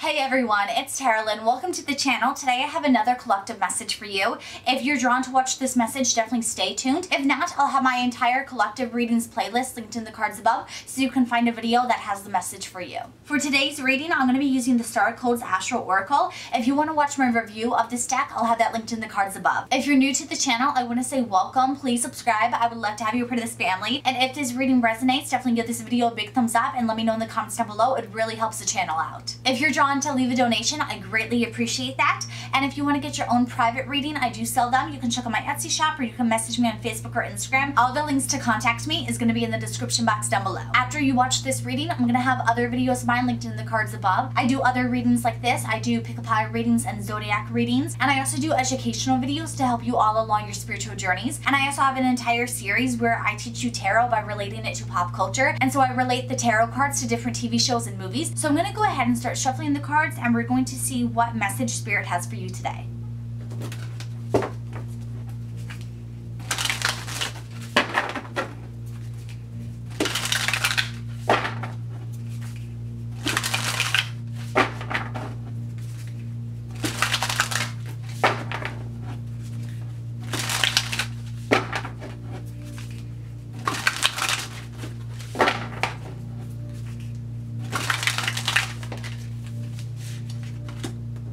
Hey everyone, it's Carolyn. Welcome to the channel. Today I have another collective message for you. If you're drawn to watch this message, definitely stay tuned. If not, I'll have my entire collective readings playlist linked in the cards above so you can find a video that has the message for you. For today's reading, I'm going to be using the Starcodes Astro Oracle. If you want to watch my review of this deck, I'll have that linked in the cards above. If you're new to the channel, I want to say welcome. Please subscribe. I would love to have you a part of this family. And if this reading resonates, definitely give this video a big thumbs up and let me know in the comments down below. It really helps the channel out. If you're drawn to leave a donation, I greatly appreciate that. And if you want to get your own private reading, I do sell them. You can check out my Etsy shop or you can message me on Facebook or Instagram. All the links to contact me is going to be in the description box down below. After you watch this reading, I'm going to have other videos of mine linked in the cards above. I do other readings like this. I do pick a pie readings and zodiac readings. And I also do educational videos to help you all along your spiritual journeys. And I also have an entire series where I teach you tarot by relating it to pop culture. And so I relate the tarot cards to different TV shows and movies. So I'm going to go ahead and start shuffling the cards and we're going to see what message Spirit has for you today.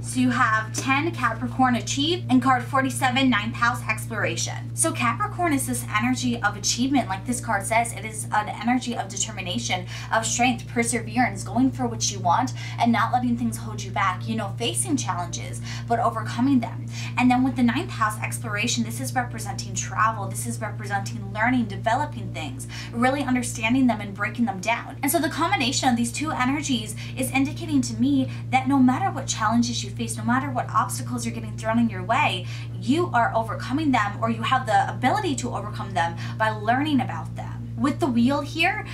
So you have 10, Capricorn, achieve, and card 47, ninth house, exploration. So Capricorn is this energy of achievement. Like this card says, it is an energy of determination, of strength, perseverance, going for what you want and not letting things hold you back, you know, facing challenges, but overcoming them. And then with the ninth house, exploration, this is representing travel. This is representing learning, developing things, really understanding them and breaking them down. And so the combination of these two energies is indicating to me that no matter what challenges you face, no matter what obstacles you're getting thrown in your way, you are overcoming them, or you have the ability to overcome them by learning about them. With the wheel here,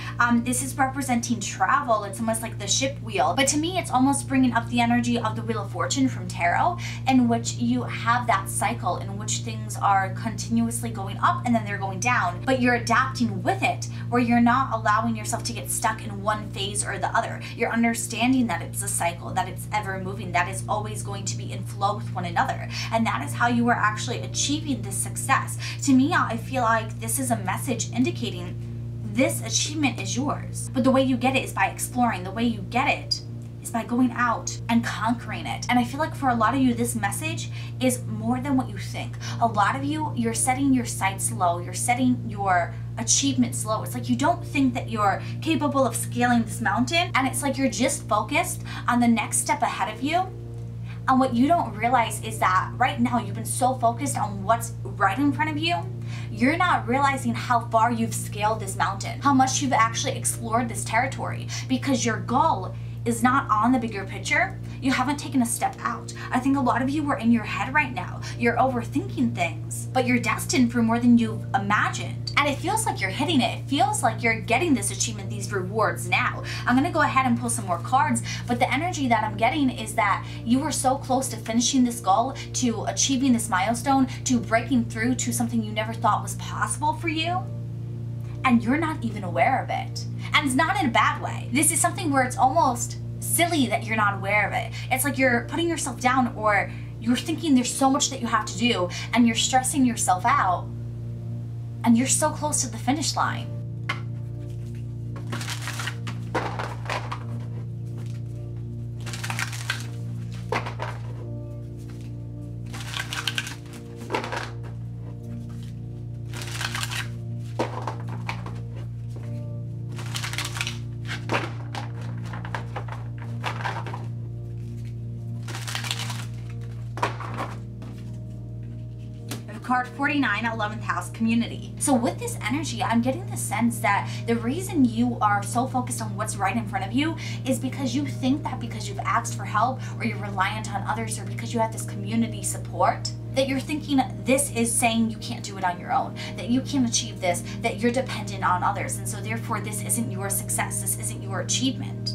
this is representing travel. It's almost like the ship wheel. But to me, it's almost bringing up the energy of the Wheel of Fortune from tarot, in which you have that cycle in which things are continuously going up and then they're going down. But you're adapting with it, where you're not allowing yourself to get stuck in one phase or the other. You're understanding that it's a cycle, that it's ever moving, that is always going to be in flow with one another. And that is how you are actually achieving this success. To me, I feel like this is a message indicating this achievement is yours, but the way you get it is by exploring. The way you get it is by going out and conquering it. And I feel like for a lot of you, this message is more than what you think. A lot of you, you're setting your sights low. You're setting your achievements low. It's like you don't think that you're capable of scaling this mountain, and it's like you're just focused on the next step ahead of you. And what you don't realize is that right now you've been so focused on what's right in front of you, you're not realizing how far you've scaled this mountain, how much you've actually explored this territory, because your goal is not on the bigger picture. You haven't taken a step out. I think a lot of you are in your head right now. You're overthinking things, but you're destined for more than you've imagined. And it feels like you're hitting it. It feels like you're getting this achievement, these rewards now. I'm gonna go ahead and pull some more cards, but the energy that I'm getting is that you were so close to finishing this goal, to achieving this milestone, to breaking through to something you never thought was possible for you, and you're not even aware of it. And it's not in a bad way. This is something where it's almost silly that you're not aware of it. It's like you're putting yourself down, or you're thinking there's so much that you have to do and you're stressing yourself out, and you're so close to the finish line. Card 49, 11th house, community. So with this energy, I'm getting the sense that the reason you are so focused on what's right in front of you is because you think that because you've asked for help, or you're reliant on others, or because you have this community support, that you're thinking this is saying you can't do it on your own, that you can't achieve this, that you're dependent on others, and so therefore this isn't your success, this isn't your achievement.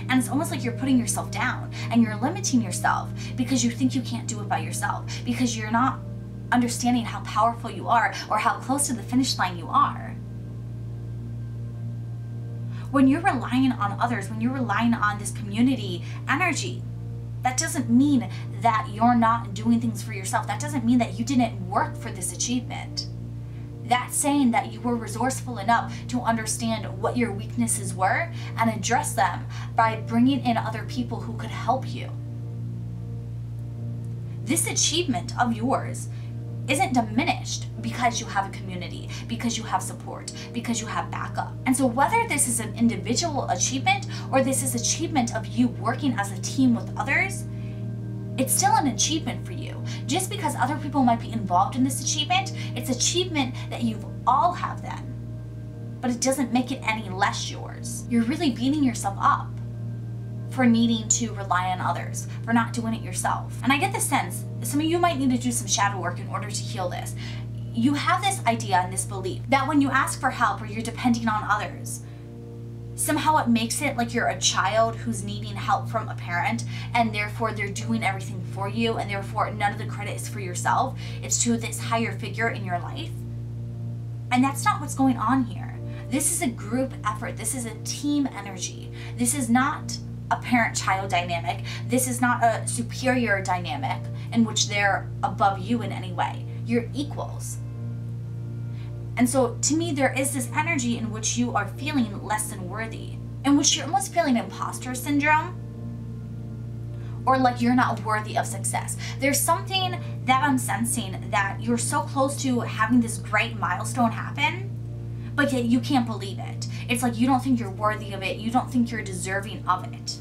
And it's almost like you're putting yourself down and you're limiting yourself because you think you can't do it by yourself, because you're not understanding how powerful you are or how close to the finish line you are. When you're relying on others, when you're relying on this community energy, that doesn't mean that you're not doing things for yourself. That doesn't mean that you didn't work for this achievement. That's saying that you were resourceful enough to understand what your weaknesses were and address them by bringing in other people who could help you. This achievement of yours isn't diminished because you have a community, because you have support, because you have backup. And so whether this is an individual achievement or this is achievement of you working as a team with others, it's still an achievement for you. Just because other people might be involved in this achievement, it's achievement that you all have then. But it doesn't make it any less yours. You're really beating yourself up for needing to rely on others, for not doing it yourself. And I get the sense some of you might need to do some shadow work in order to heal this. You have this idea and this belief that when you ask for help or you're depending on others, somehow it makes it like you're a child who's needing help from a parent, and therefore they're doing everything for you, and therefore none of the credit is for yourself. It's to this higher figure in your life. And that's not what's going on here. This is a group effort. This is a team energy. This is not a parent-child dynamic. This is not a superior dynamic in which they're above you in any way. You're equals. And so to me, there is this energy in which you are feeling less than worthy, in which you're almost feeling imposter syndrome, or like you're not worthy of success. There's something that I'm sensing that you're so close to having this great milestone happen, but yet you can't believe it. It's like you don't think you're worthy of it. You don't think you're deserving of it.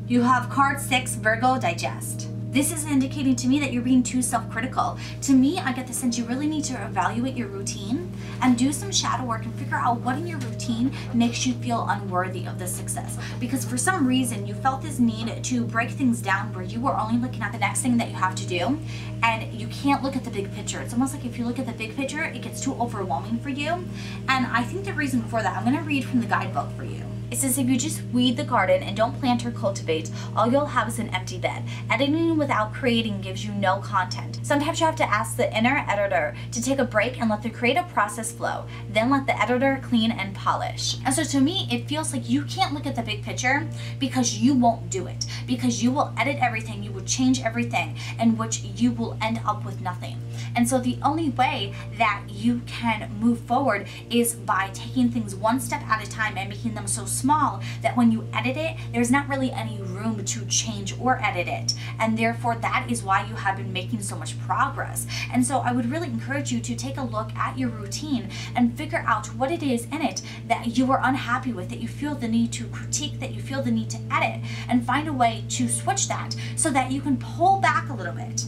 You have card 6, Virgo, digest. This is indicating to me that you're being too self-critical. To me, I get the sense you really need to evaluate your routine and do some shadow work and figure out what in your routine makes you feel unworthy of this success. Because for some reason, you felt this need to break things down where you were only looking at the next thing that you have to do, and you can't look at the big picture. It's almost like if you look at the big picture, it gets too overwhelming for you. And I think the reason for that, I'm gonna read from the guidebook for you. It says, if you just weed the garden and don't plant or cultivate, all you'll have is an empty bed. Editing without creating gives you no content. Sometimes you have to ask the inner editor to take a break and let the creative process flow. Then let the editor clean and polish. And so to me, it feels like you can't look at the big picture because you won't do it. Because you will edit everything, you will change everything, in which you will end up with nothing. And so the only way that you can move forward is by taking things one step at a time and making them so small that when you edit it, there's not really any room to change or edit it. And therefore, that is why you have been making so much progress. And so I would really encourage you to take a look at your routine and figure out what it is in it that you are unhappy with, that you feel the need to critique, that you feel the need to edit, and find a way to switch that so that you can pull back a little bit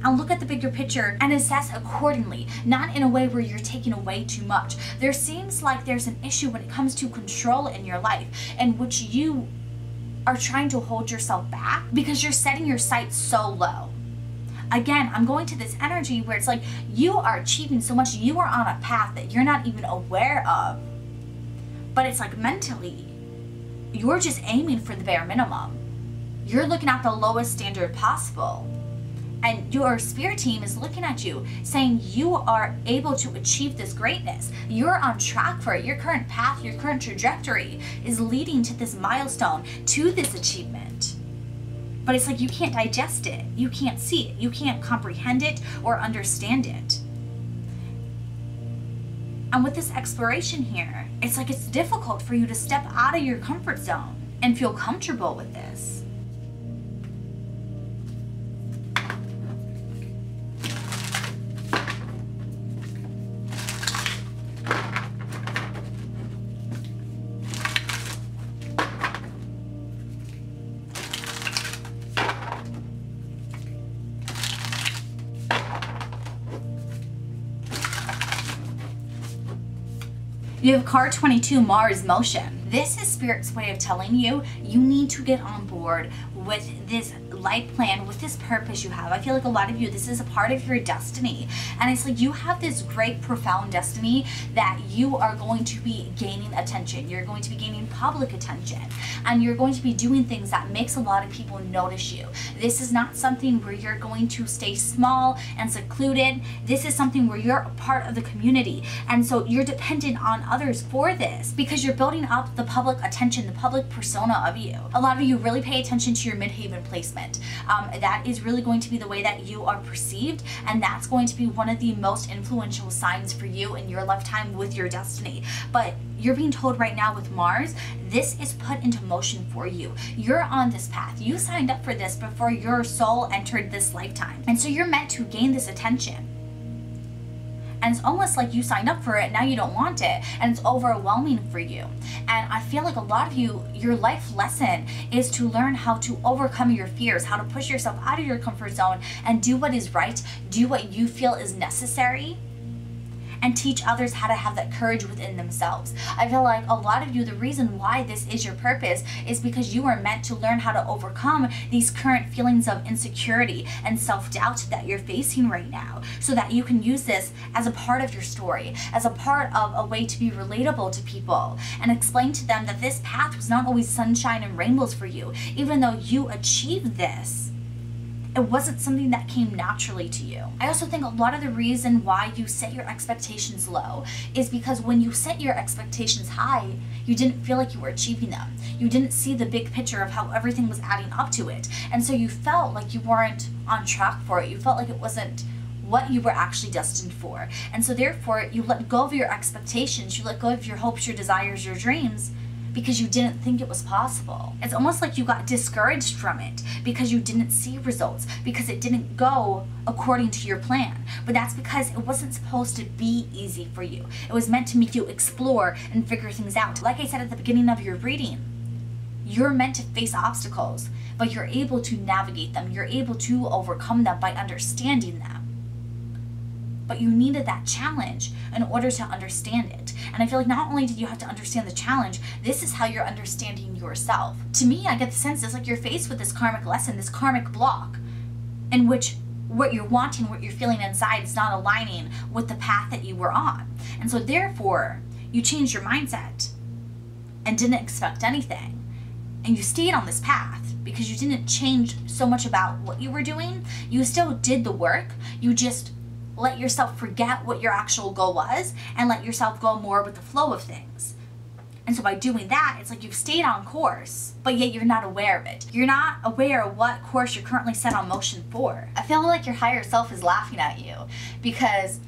and look at the bigger picture and assess accordingly, not in a way where you're taking away too much. There seems like there's an issue when it comes to control in your life in which you are trying to hold yourself back because you're setting your sights so low. Again, I'm going to this energy where it's like you are achieving so much, you are on a path that you're not even aware of, but it's like mentally, you're just aiming for the bare minimum. You're looking at the lowest standard possible. And your spirit team is looking at you saying you are able to achieve this greatness. You're on track for it. Your current path, your current trajectory is leading to this milestone, to this achievement. But it's like you can't digest it. You can't see it. You can't comprehend it or understand it. And with this exploration here, it's like it's difficult for you to step out of your comfort zone and feel comfortable with this. You have card 22, Mars motion. This is Spirit's way of telling you you need to get on board with this life plan with this purpose you have. I feel like a lot of you, this is a part of your destiny. And it's like you have this great, profound destiny that you are going to be gaining attention. You're going to be gaining public attention. And you're going to be doing things that makes a lot of people notice you. This is not something where you're going to stay small and secluded. This is something where you're a part of the community. And so you're dependent on others for this because you're building up the public attention, the public persona of you. A lot of you really pay attention to your midhaven placement. That is really going to be the way that you are perceived, and that's going to be one of the most influential signs for you in your lifetime with your destiny. But you're being told right now with Mars, this is put into motion for you. You're on this path. You signed up for this before your soul entered this lifetime. And so you're meant to gain this attention. And it's almost like you signed up for it, now you don't want it, and it's overwhelming for you. And I feel like a lot of you, your life lesson is to learn how to overcome your fears, how to push yourself out of your comfort zone and do what is right, do what you feel is necessary, and teach others how to have that courage within themselves. I feel like a lot of you, the reason why this is your purpose is because you are meant to learn how to overcome these current feelings of insecurity and self-doubt that you're facing right now, so that you can use this as a part of your story, as a part of a way to be relatable to people and explain to them that this path was not always sunshine and rainbows for you. Even though you achieved this, it wasn't something that came naturally to you. I also think a lot of the reason why you set your expectations low is because when you set your expectations high, you didn't feel like you were achieving them. You didn't see the big picture of how everything was adding up to it. And so you felt like you weren't on track for it. You felt like it wasn't what you were actually destined for. And so therefore, you let go of your expectations, you let go of your hopes, your desires, your dreams, because you didn't think it was possible. It's almost like you got discouraged from it because you didn't see results, because it didn't go according to your plan. But that's because it wasn't supposed to be easy for you. It was meant to make you explore and figure things out. Like I said at the beginning of your reading, you're meant to face obstacles, but you're able to navigate them. You're able to overcome them by understanding them. But you needed that challenge in order to understand it. And I feel like not only did you have to understand the challenge, this is how you're understanding yourself. To me, I get the sense it's like you're faced with this karmic lesson, this karmic block, in which what you're wanting, what you're feeling inside is not aligning with the path that you were on. And so therefore, you changed your mindset and didn't expect anything. And you stayed on this path because you didn't change so much about what you were doing. You still did the work. You just let yourself forget what your actual goal was and let yourself go more with the flow of things. And so by doing that, it's like you've stayed on course, but yet you're not aware of it. You're not aware of what course you're currently set on motion for. I feel like your higher self is laughing at you because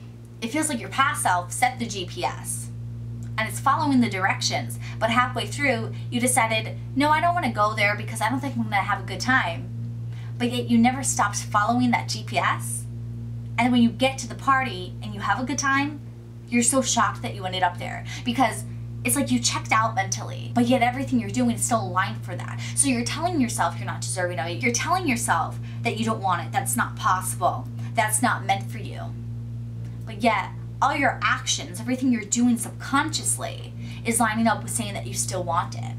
it feels like your past self set the GPS and it's following the directions, but halfway through you decided, no, I don't want to go there because I don't think I'm going to have a good time. But yet you never stopped following that GPS. And when you get to the party and you have a good time, you're so shocked that you ended up there because it's like you checked out mentally, but yet everything you're doing is still aligned for that. So you're telling yourself you're not deserving of it. You're telling yourself that you don't want it, that's not possible, that's not meant for you. But yet, all your actions, everything you're doing subconsciously is lining up with saying that you still want it.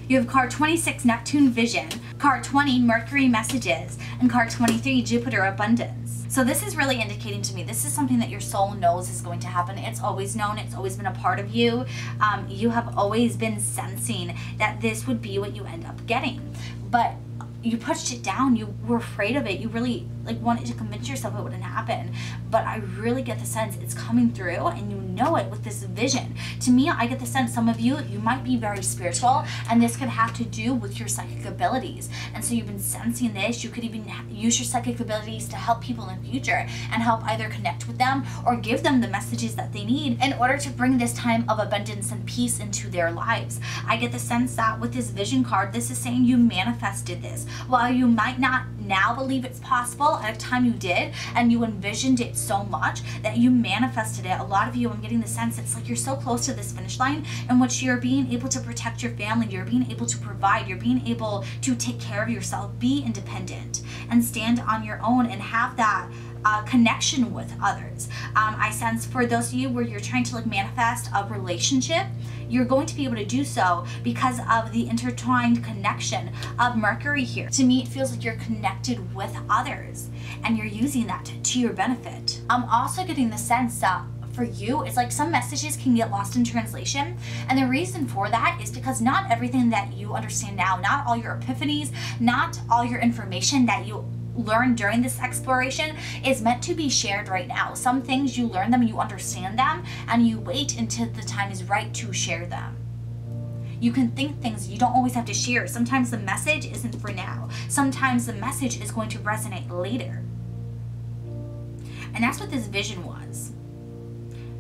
You have card 26, Neptune Vision, card 20, Mercury Messages, and card 23, Jupiter Abundance. So this is really indicating to me, this is something that your soul knows is going to happen. It's always known, it's always been a part of you. You have always been sensing that this would be what you end up getting. But you pushed it down, you were afraid of it, you really like wanted to convince yourself it wouldn't happen, but I really get the sense it's coming through, and you know it with this vision. To me, I get the sense some of you might be very spiritual, and this could have to do with your psychic abilities. And so you've been sensing this. You could even use your psychic abilities to help people in the future and help either connect with them or give them the messages that they need in order to bring this time of abundance and peace into their lives. I get the sense that with this vision card, this is saying you manifested this. While you might not now believe it's possible, at a time you did, and you envisioned it so much that you manifested it. A lot of you, I'm getting the sense it's like you're so close to this finish line in which you're being able to protect your family, you're being able to provide, you're being able to take care of yourself, be independent, and stand on your own, and have that connection with others. I sense for those of you where you're trying to like manifest a relationship, you're going to be able to do so because of the intertwined connection of Mercury here. To me, it feels like you're connected with others and you're using that to your benefit. I'm also getting the sense that for you, it's like some messages can get lost in translation. And the reason for that is because not everything that you understand now, not all your epiphanies, not all your information that you learn during this exploration is meant to be shared right now. Some things you learn them, you understand them, and you wait until the time is right to share them. You can think things you don't always have to share. Sometimes the message isn't for now. Sometimes the message is going to resonate later. And that's what this vision was.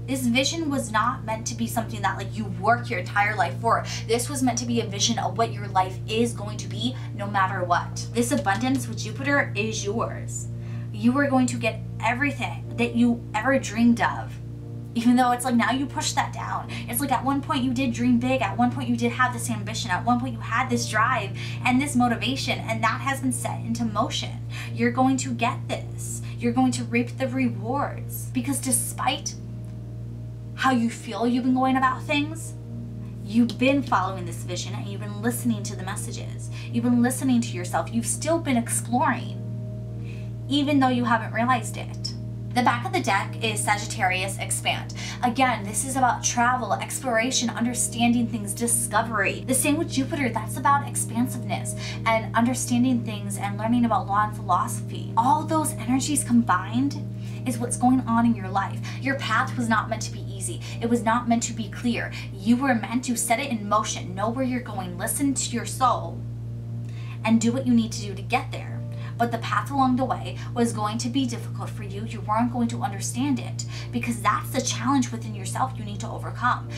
This vision was not meant to be something that like you work your entire life for. This was meant to be a vision of what your life is going to be no matter what. This abundance with Jupiter is yours. You are going to get everything that you ever dreamed of. Even though it's like now you push that down. It's like at one point you did dream big. At one point you did have this ambition. At one point you had this drive and this motivation, and that has been set into motion. You're going to get this. You're going to reap the rewards, because despite how you feel you've been going about things, you've been following this vision and you've been listening to the messages. You've been listening to yourself. You've still been exploring, even though you haven't realized it. The back of the deck is Sagittarius Expand. Again, this is about travel, exploration, understanding things, discovery. The same with Jupiter, that's about expansiveness and understanding things and learning about law and philosophy. All those energies combined is what's going on in your life. Your path was not meant to be easy. It was not meant to be clear. You were meant to set it in motion, know where you're going, listen to your soul, and do what you need to do to get there. But the path along the way was going to be difficult for you. You weren't going to understand it, because that's the challenge within yourself you need to overcome.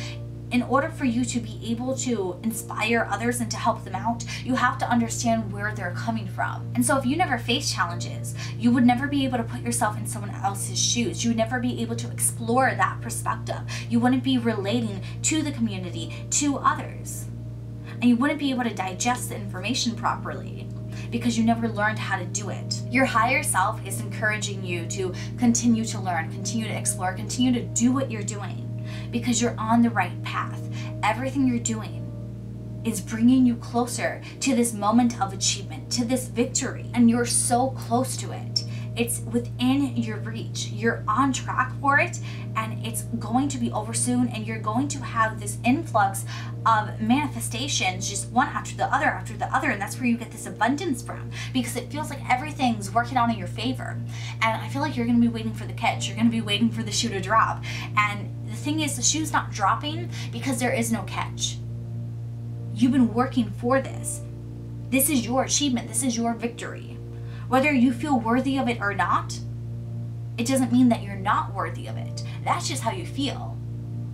In order for you to be able to inspire others and to help them out, you have to understand where they're coming from. And so if you never face challenges, you would never be able to put yourself in someone else's shoes. You would never be able to explore that perspective. You wouldn't be relating to the community, to others. And you wouldn't be able to digest the information properly, because you never learned how to do it. Your higher self is encouraging you to continue to learn, continue to explore, continue to do what you're doing, because you're on the right path. Everything you're doing is bringing you closer to this moment of achievement, to this victory, and you're so close to it. It's within your reach. You're on track for it, and it's going to be over soon, and you're going to have this influx of manifestations, just one after the other, and that's where you get this abundance from, because it feels like everything's working out in your favor. And I feel like you're going to be waiting for the catch. You're going to be waiting for the shoe to drop. And the thing is, the shoe's not dropping because there is no catch. You've been working for this. This is your achievement. This is your victory. Whether you feel worthy of it or not, it doesn't mean that you're not worthy of it. That's just how you feel.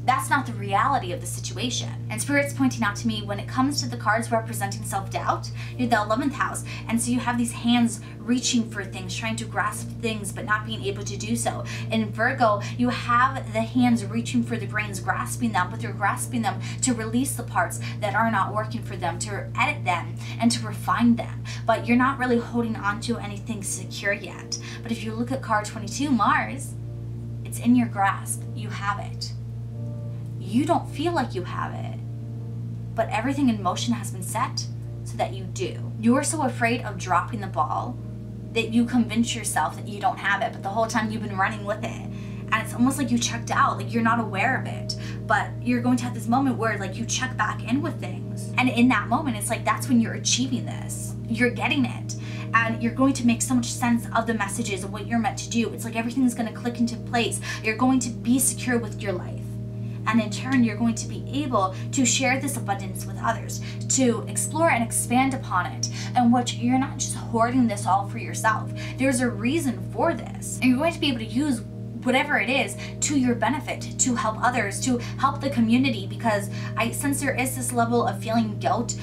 That's not the reality of the situation. And Spirit's pointing out to me, when it comes to the cards representing self-doubt, you're the 11th house. And so you have these hands reaching for things, trying to grasp things, but not being able to do so. In Virgo, you have the hands reaching for the grains, grasping them, but they're grasping them to release the parts that are not working for them, to edit them, and to refine them. But you're not really holding on to anything secure yet. But if you look at card 22, Mars, it's in your grasp. You have it. You don't feel like you have it, but everything in motion has been set so that you do. You're so afraid of dropping the ball that you convince yourself that you don't have it, but the whole time you've been running with it. And it's almost like you checked out, like you're not aware of it, but you're going to have this moment where like you check back in with things. And in that moment, it's like that's when you're achieving this. You're getting it. and you're going to make so much sense of the messages of what you're meant to do. It's like everything's going to click into place. You're going to be secure with your life. And in turn, you're going to be able to share this abundance with others, to explore and expand upon it, and which you're not just hoarding this all for yourself. There's a reason for this. And you're going to be able to use whatever it is to your benefit, to help others, to help the community, because I sense there is this level of feeling guilt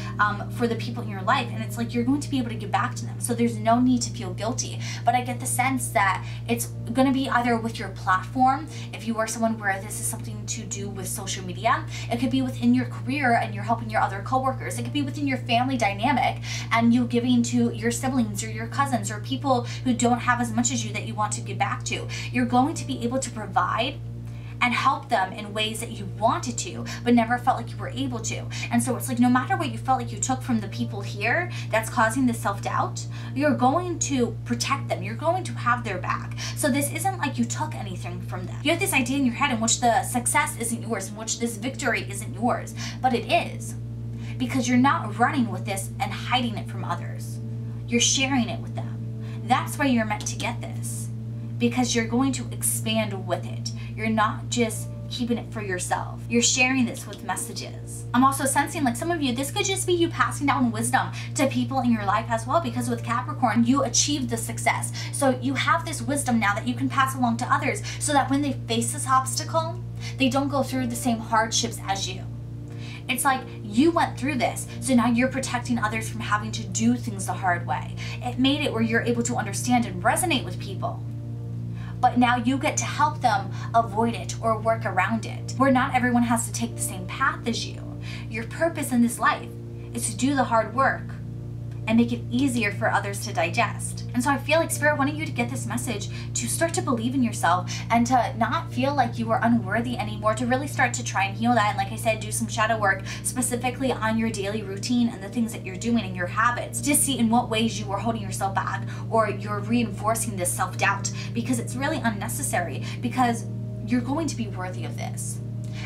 for the people in your life, and it's like you're going to be able to give back to them, so there's no need to feel guilty. But I get the sense that it's going to be either with your platform, if you are someone where this is something to do with social media, it could be within your career and you're helping your other coworkers, it could be within your family dynamic and you giving to your siblings or your cousins or people who don't have as much as you that you want to give back to. You're going to be able to provide and help them in ways that you wanted to, but never felt like you were able to. And so it's like, no matter what you felt like you took from the people here that's causing the self-doubt, you're going to protect them. You're going to have their back. So this isn't like you took anything from them. You have this idea in your head in which the success isn't yours, in which this victory isn't yours, but it is, because you're not running with this and hiding it from others. You're sharing it with them. That's why you're meant to get this, because you're going to expand with it. You're not just keeping it for yourself. You're sharing this with messages. I'm also sensing like some of you, this could just be you passing down wisdom to people in your life as well, because with Capricorn, you achieved the success. So you have this wisdom now that you can pass along to others, so that when they face this obstacle, they don't go through the same hardships as you. It's like you went through this, so now you're protecting others from having to do things the hard way. It made it where you're able to understand and resonate with people. But now you get to help them avoid it or work around it, where not everyone has to take the same path as you. Your purpose in this life is to do the hard work and make it easier for others to digest. And so I feel like Spirit wanted you to get this message, to start to believe in yourself and to not feel like you are unworthy anymore, to really start to try and heal that. And like I said, do some shadow work specifically on your daily routine and the things that you're doing and your habits, to see in what ways you are holding yourself back or you're reinforcing this self-doubt, because it's really unnecessary, because you're going to be worthy of this.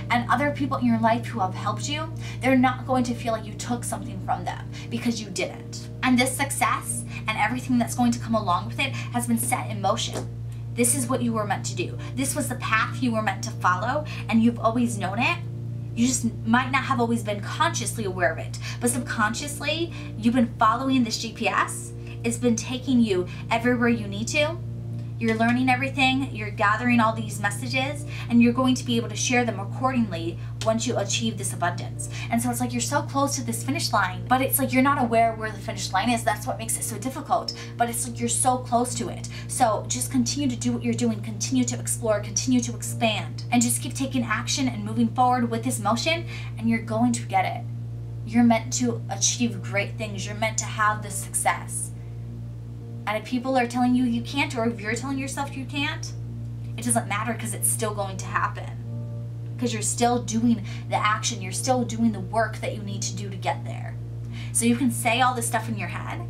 And other people in your life who have helped you, they're not going to feel like you took something from them, because you didn't. And this success and everything that's going to come along with it has been set in motion. This is what you were meant to do. This was the path you were meant to follow, and you've always known it. You just might not have always been consciously aware of it, but subconsciously, you've been following this GPS. It's been taking you everywhere you need to. You're learning everything, you're gathering all these messages, and you're going to be able to share them accordingly once you achieve this abundance. And so it's like you're so close to this finish line, but it's like you're not aware where the finish line is. That's what makes it so difficult. But it's like you're so close to it. So just continue to do what you're doing, continue to explore, continue to expand, and just keep taking action and moving forward with this motion, and you're going to get it. You're meant to achieve great things. You're meant to have this success. And if people are telling you you can't, or if you're telling yourself you can't, it doesn't matter, because it's still going to happen. Because you're still doing the action, you're still doing the work that you need to do to get there. So you can say all this stuff in your head,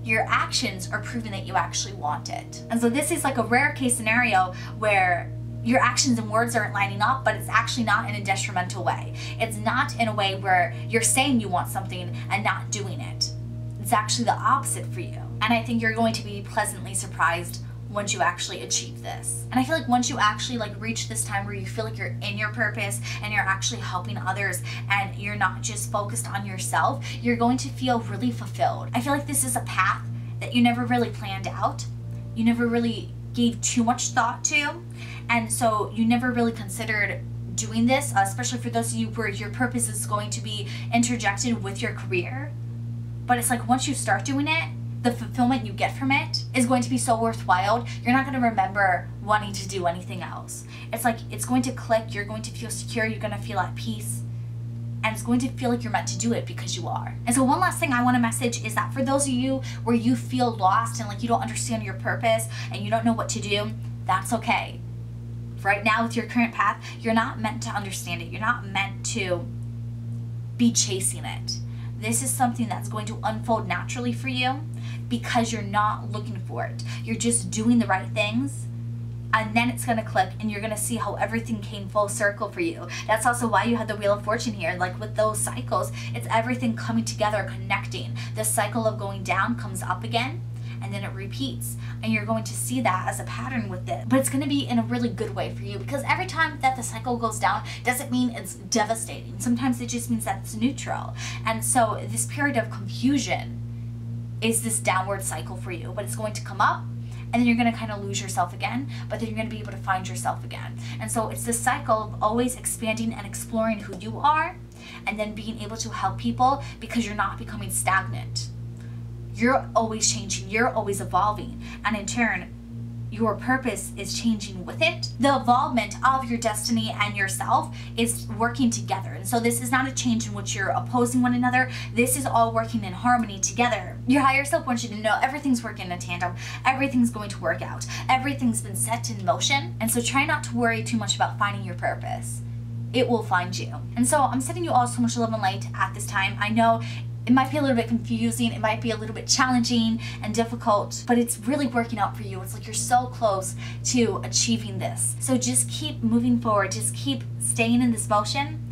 your actions are proving that you actually want it. And so this is like a rare case scenario where your actions and words aren't lining up, but it's actually not in a detrimental way. It's not in a way where you're saying you want something and not doing it. It's actually the opposite for you. And I think you're going to be pleasantly surprised once you actually achieve this. And I feel like once you actually like reach this time where you feel like you're in your purpose and you're actually helping others and you're not just focused on yourself, you're going to feel really fulfilled. I feel like this is a path that you never really planned out. You never really gave too much thought to. And so you never really considered doing this, especially for those of you where your purpose is going to be interjected with your career. But it's like once you start doing it, the fulfillment you get from it is going to be so worthwhile. You're not going to remember wanting to do anything else. It's like it's going to click. You're going to feel secure. You're going to feel at peace. And it's going to feel like you're meant to do it because you are. And so one last thing I want to message is that for those of you where you feel lost and like you don't understand your purpose and you don't know what to do, that's okay. Right now with your current path, you're not meant to understand it. You're not meant to be chasing it. This is something that's going to unfold naturally for you because you're not looking for it. You're just doing the right things, and then it's going to click and you're going to see how everything came full circle for you. That's also why you have the Wheel of Fortune here. Like with those cycles, it's everything coming together, connecting. The cycle of going down comes up again, and then it repeats. And you're going to see that as a pattern with it. But it's going to be in a really good way for you, because every time that the cycle goes down doesn't mean it's devastating. Sometimes it just means that it's neutral. And so this period of confusion is this downward cycle for you, but it's going to come up, and then you're going to kind of lose yourself again, but then you're going to be able to find yourself again. And so it's this cycle of always expanding and exploring who you are, and then being able to help people, because you're not becoming stagnant. You're always changing, you're always evolving, and in turn, your purpose is changing with it. The involvement of your destiny and yourself is working together. And so this is not a change in which you're opposing one another. This is all working in harmony together. Your higher self wants you to know everything's working in tandem. Everything's going to work out. Everything's been set in motion. And so try not to worry too much about finding your purpose. It will find you. And so I'm sending you all so much love and light at this time. I know it might be a little bit confusing, it might be a little bit challenging and difficult, but it's really working out for you. It's like you're so close to achieving this. So just keep moving forward, just keep staying in this motion,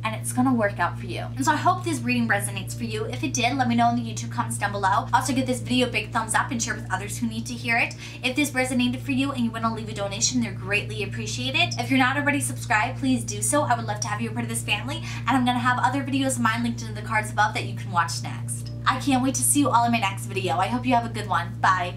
and it's gonna work out for you. And so I hope this reading resonates for you. If it did, let me know in the YouTube comments down below. Also give this video a big thumbs up and share with others who need to hear it. If this resonated for you and you wanna leave a donation, they're greatly appreciated. If you're not already subscribed, please do so. I would love to have you a part of this family, and I'm gonna have other videos of mine linked in the cards above that you can watch next. I can't wait to see you all in my next video. I hope you have a good one. Bye.